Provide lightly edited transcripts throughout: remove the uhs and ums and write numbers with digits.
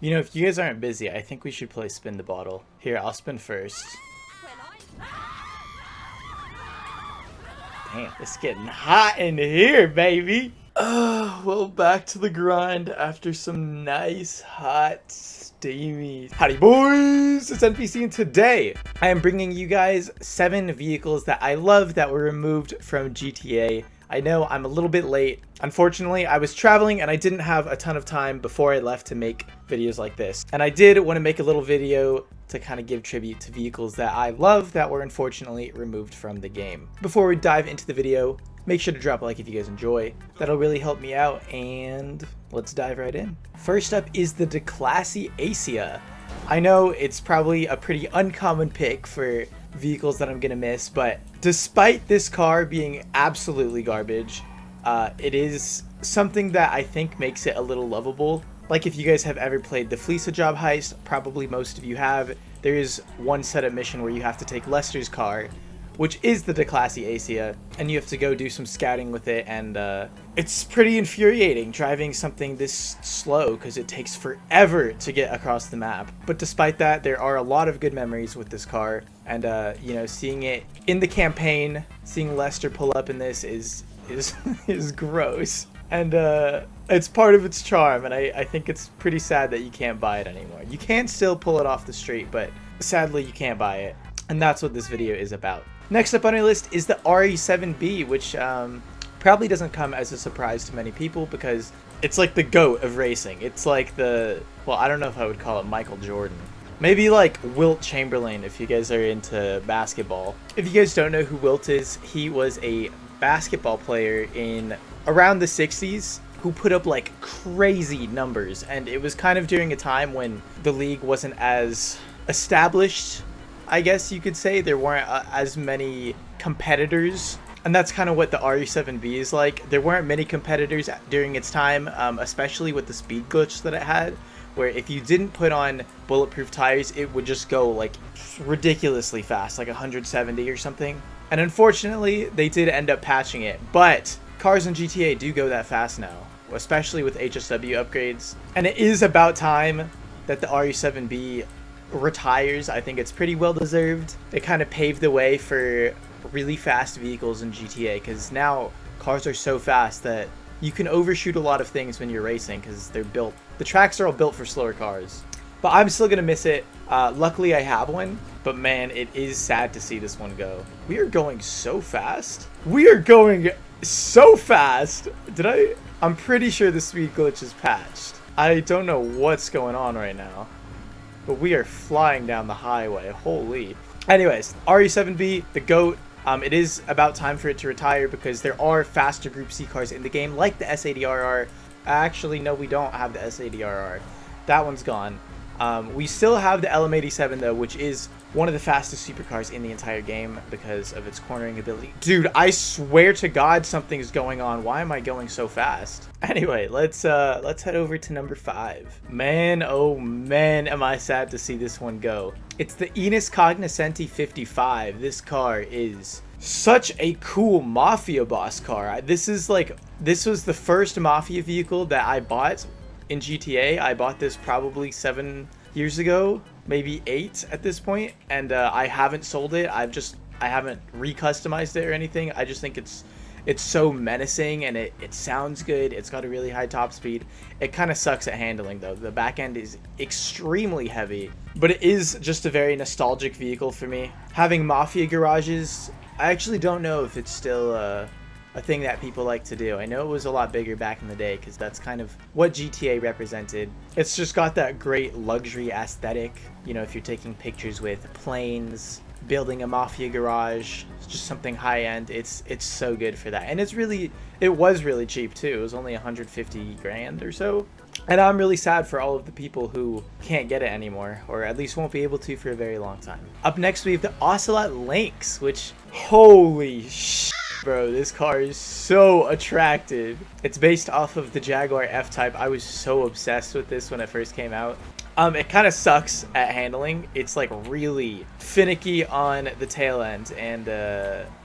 You know, if you guys aren't busy, I think we should play Spin the Bottle. Here, I'll spin first. Damn, it's getting hot in here, baby. Well, back to the grind after some nice, hot, steamy. Howdy, boys! It's NPC, and today I am bringing you guys 7 vehicles that I love that were removed from GTA. I know I'm a little bit late. Unfortunately, I was traveling and I didn't have a ton of time before I left to make videos like this. And I did want to make a little video to kind of give tribute to vehicles that I love that were unfortunately removed from the game. Before we dive into the video, make sure to drop a like if you guys enjoy. That'll really help me out, and let's dive right in. First up is the Declasse Acia. I know it's probably a pretty uncommon pick for vehicles that I'm gonna miss, but despite this car being absolutely garbage, it is something that I think makes it a little lovable. Like, if you guys have ever played the Fleeca Job Heist, probably most of you have, there is one setup mission where you have to take Lester's car, which is the Declasse Acia, and you have to go do some scouting with it, and it's pretty infuriating driving something this slow because it takes forever to get across the map. But despite that, there are a lot of good memories with this car, and you know, seeing it in the campaign, seeing Lester pull up in this is gross, and it's part of its charm, and I think it's pretty sad that you can't buy it anymore. You can still pull it off the street, but sadly you can't buy it, and that's what this video is about. Next up on our list is the RE7B, which probably doesn't come as a surprise to many people because it's like the GOAT of racing. It's like the, well, I don't know if I would call it Michael Jordan. Maybe like Wilt Chamberlain if you guys are into basketball. If you guys don't know who Wilt is, he was a basketball player in around the 60s who put up like crazy numbers, and it was kind of during a time when the league wasn't as established, I guess you could say. There weren't as many competitors, and that's kind of what the RE7B is like. There weren't many competitors during its time, especially with the speed glitch that it had, where if you didn't put on bulletproof tires, it would just go like ridiculously fast, like 170 or something. And unfortunately, they did end up patching it, but cars in GTA do go that fast now, especially with HSW upgrades. And it is about time that the RE7B retires. I think it's pretty well deserved. It kind of paved the way for really fast vehicles in GTA, because now cars are so fast that you can overshoot a lot of things when you're racing because they're built, the tracks are all built for slower cars. But I'm still gonna miss it. Luckily I have one, but man, it is sad to see this one go. We are going so fast. We are going so fast. I'm pretty sure the speed glitch is patched. I don't know what's going on right now, but we are flying down the highway. Holy. Anyways, RE7B, the GOAT. It is about time for it to retire because there are faster Group C cars in the game, like the S80RR. Actually, no, we don't have the S80RR. That one's gone. We still have the LM87 though, which is one of the fastest supercars in the entire game because of its cornering ability. Dude, I swear to God something's going on. Why am I going so fast? Anyway, let's head over to number 5. Man, oh man, am I sad to see this one go. It's the Enis Cognoscenti 55. This car is such a cool Mafia boss car. This was the first Mafia vehicle that I bought in GTA. I bought this probably 7 years ago, maybe 8 at this point, and I haven't sold it. I haven't recustomized it or anything. I just think it's so menacing, and it sounds good. It's got a really high top speed. It kind of sucks at handling though. The back end is extremely heavy, but it is just a very nostalgic vehicle for me. Having Mafia garages, I actually don't know if it's still a thing that people like to do. I know it was a lot bigger back in the day because that's kind of what GTA represented. It's just got that great luxury aesthetic. You know, if you're taking pictures with planes, building a Mafia garage, it's just something high end. It's so good for that. And it was really cheap too. It was only 150 grand or so. And I'm really sad for all of the people who can't get it anymore, or at least won't be able to for a very long time. Up next we have the Ocelot Lynx, which, holy shit, bro, this car is so attractive. It's based off of the Jaguar F-Type. I was so obsessed with this when it first came out. It kind of sucks at handling. It's like really finicky on the tail end, and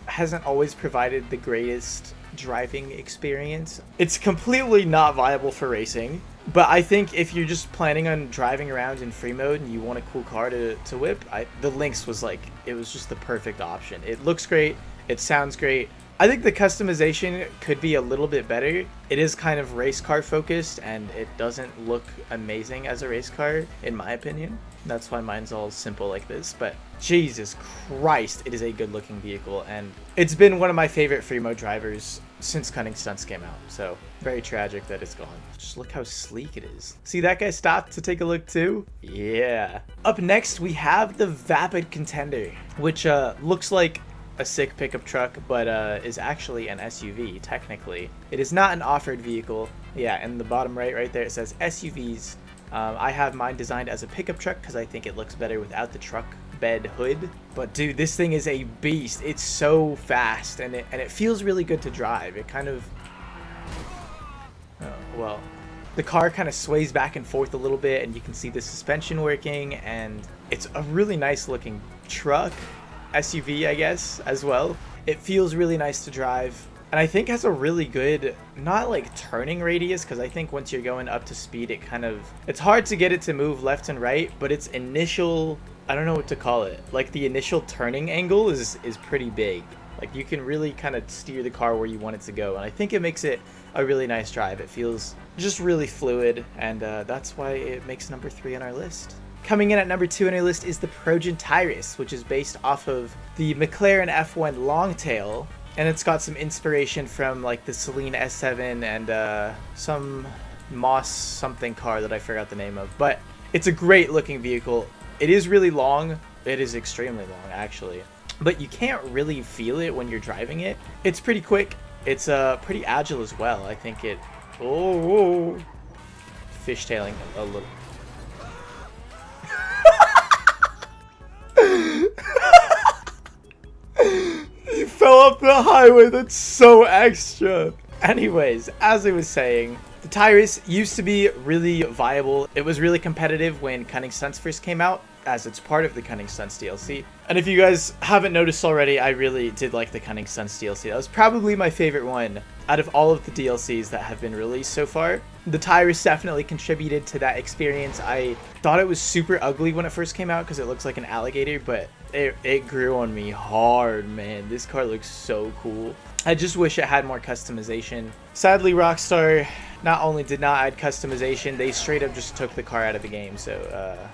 hasn't always provided the greatest driving experience. It's completely not viable for racing. But I think if you're just planning on driving around in free mode and you want a cool car to whip, the Lynx was like, it was just the perfect option. It looks great. It sounds great. I think the customization could be a little bit better. It is kind of race car focused and it doesn't look amazing as a race car, in my opinion. That's why mine's all simple like this, but Jesus Christ, it is a good looking vehicle and it's been one of my favorite free mode drivers since Cunning Stunts came out. So very tragic that it's gone. Just look how sleek it is. See, that guy stopped to take a look too? Yeah. Up next, we have the Vapid Contender, which looks like a sick pickup truck, but is actually an SUV, technically. It is not an off-road vehicle. Yeah, in the bottom right there, it says SUVs. I have mine designed as a pickup truck because I think it looks better without the truck bed hood. But dude, this thing is a beast. It's so fast and it feels really good to drive. It kind of, well, the car kind of sways back and forth a little bit and you can see the suspension working, and it's a really nice looking truck, SUV I guess, as well. It feels really nice to drive. And I think has a really good, not like turning radius, because I think once you're going up to speed, it's hard to get it to move left and right, but its initial, I don't know what to call it, like the initial turning angle is pretty big. Like you can really kind of steer the car where you want it to go, and I think it makes it a really nice drive. It feels just really fluid, and that's why it makes number 3 on our list. Coming in at number 2 on our list is the Progen Tyrus, which is based off of the McLaren F1 Longtail. And it's got some inspiration from like the Celine S7 and some Moss something car that I forgot the name of. But it's a great looking vehicle. It is really long. It is extremely long actually. But you can't really feel it when you're driving it. It's pretty quick. It's pretty agile as well. I think it... Oh, fishtailing a little. He fell off the highway. That's so extra. Anyways, as I was saying, the Tyrus used to be really viable. It was really competitive when Cunning Stunts first came out, as it's part of the Cunning Stunts DLC. And if you guys haven't noticed already, I really did like the Cunning Stunts DLC. That was probably my favorite one out of all of the DLCs that have been released so far. The Tyrus definitely contributed to that experience. I thought it was super ugly when it first came out because it looks like an alligator, but it grew on me hard, man. This car looks so cool. I just wish it had more customization. Sadly, Rockstar not only did not add customization, they straight up just took the car out of the game, so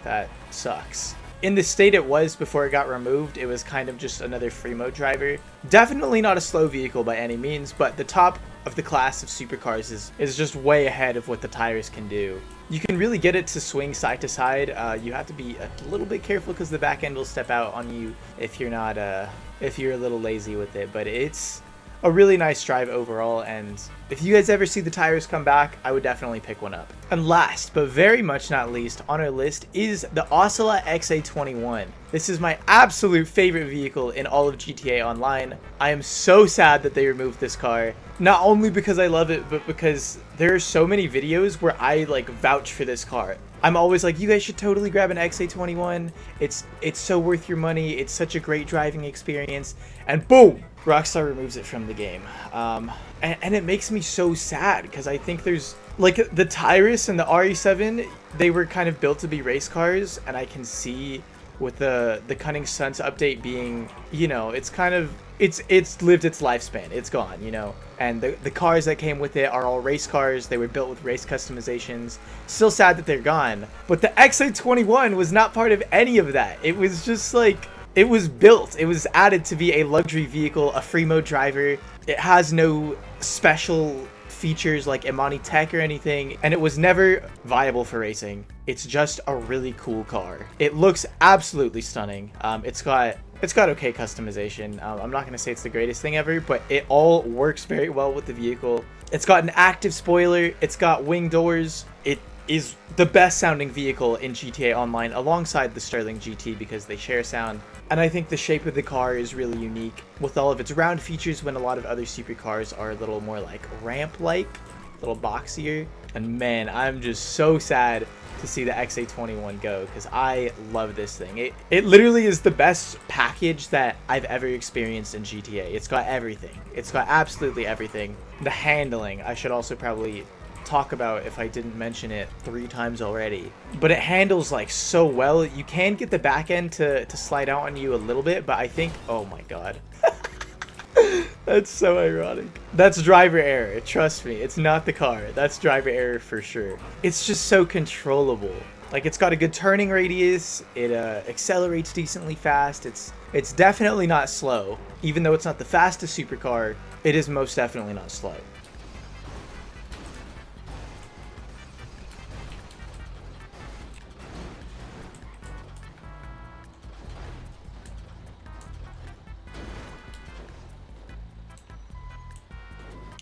that sucks. In the state it was before it got removed, it was kind of just another free mode driver. Definitely not a slow vehicle by any means, but the top of the class of supercars is just way ahead of what the Tyrus can do. You can really get it to swing side to side. You have to be a little bit careful because the back end will step out on you if you're not if you're a little lazy with it, but it's a really nice drive overall, and if you guys ever see the Tyrus come back, I would definitely pick one up. And last, but very much not least on our list, is the Ocelot XA21. This is my absolute favorite vehicle in all of GTA Online. I am so sad that they removed this car, not only because I love it, but because there are so many videos where I like vouch for this car. I'm always like, you guys should totally grab an XA21. It's so worth your money. It's such a great driving experience. And boom, Rockstar removes it from the game. And it makes me so sad because I think there's like the Tyrus and the RE7, they were kind of built to be race cars, and I can see with the Cunning Stunts update being, you know, it's kind of it's lived its lifespan. It's gone, you know. And the cars that came with it are all race cars. They were built with race customizations. Still sad that they're gone. But the XA21 was not part of any of that. It was just like, it was built. It was added to be a luxury vehicle, a free mode driver. It has no special features like Imani Tech or anything, and it was never viable for racing. It's just a really cool car. It looks absolutely stunning. It's got okay customization. I'm not gonna say it's the greatest thing ever, but it all works very well with the vehicle. It's got an active spoiler. It's got wing doors. It is the best sounding vehicle in GTA Online alongside the Sterling GT because they share sound. And I think the shape of the car is really unique with all of its round features when a lot of other supercars are a little more like ramp-like, a little boxier. And man, I'm just so sad to see the XA21 go because I love this thing. It literally is the best package that I've ever experienced in GTA. It's got everything. It's got absolutely everything. The handling, I should also probably talk about if I didn't mention it 3 times already. But it handles like so well. You can get the back end to slide out on you a little bit, but I think, oh my god. That's so ironic. That's driver error, trust me. It's not the car. That's driver error for sure. It's just so controllable. Like, it's got a good turning radius. It accelerates decently fast. It's definitely not slow. Even though it's not the fastest supercar, it is most definitely not slow.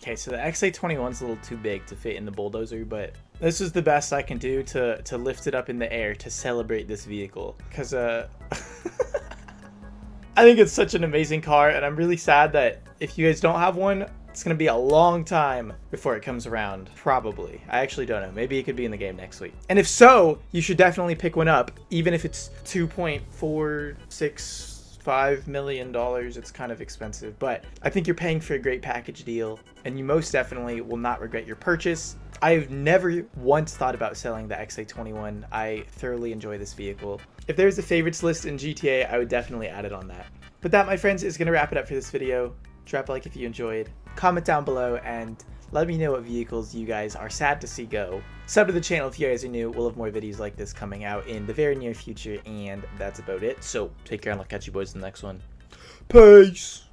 Okay, so the XA21 is a little too big to fit in the bulldozer, but this is the best I can do to lift it up in the air to celebrate this vehicle. Because, I think it's such an amazing car, and I'm really sad that if you guys don't have one, it's going to be a long time before it comes around. Probably. I actually don't know. Maybe it could be in the game next week. And if so, you should definitely pick one up, even if it's $2.465 million. It's kind of expensive, but I think you're paying for a great package deal, and you most definitely will not regret your purchase. I've never once thought about selling the XA21. I thoroughly enjoy this vehicle. If there's a favorites list in GTA, I would definitely add it on that. But that, my friends, is going to wrap it up for this video. Drop a like if you enjoyed, comment down below, and let me know what vehicles you guys are sad to see go. Sub to the channel if you guys are new. We'll have more videos like this coming out in the very near future, and that's about it. So take care, and I'll catch you boys in the next one. Peace!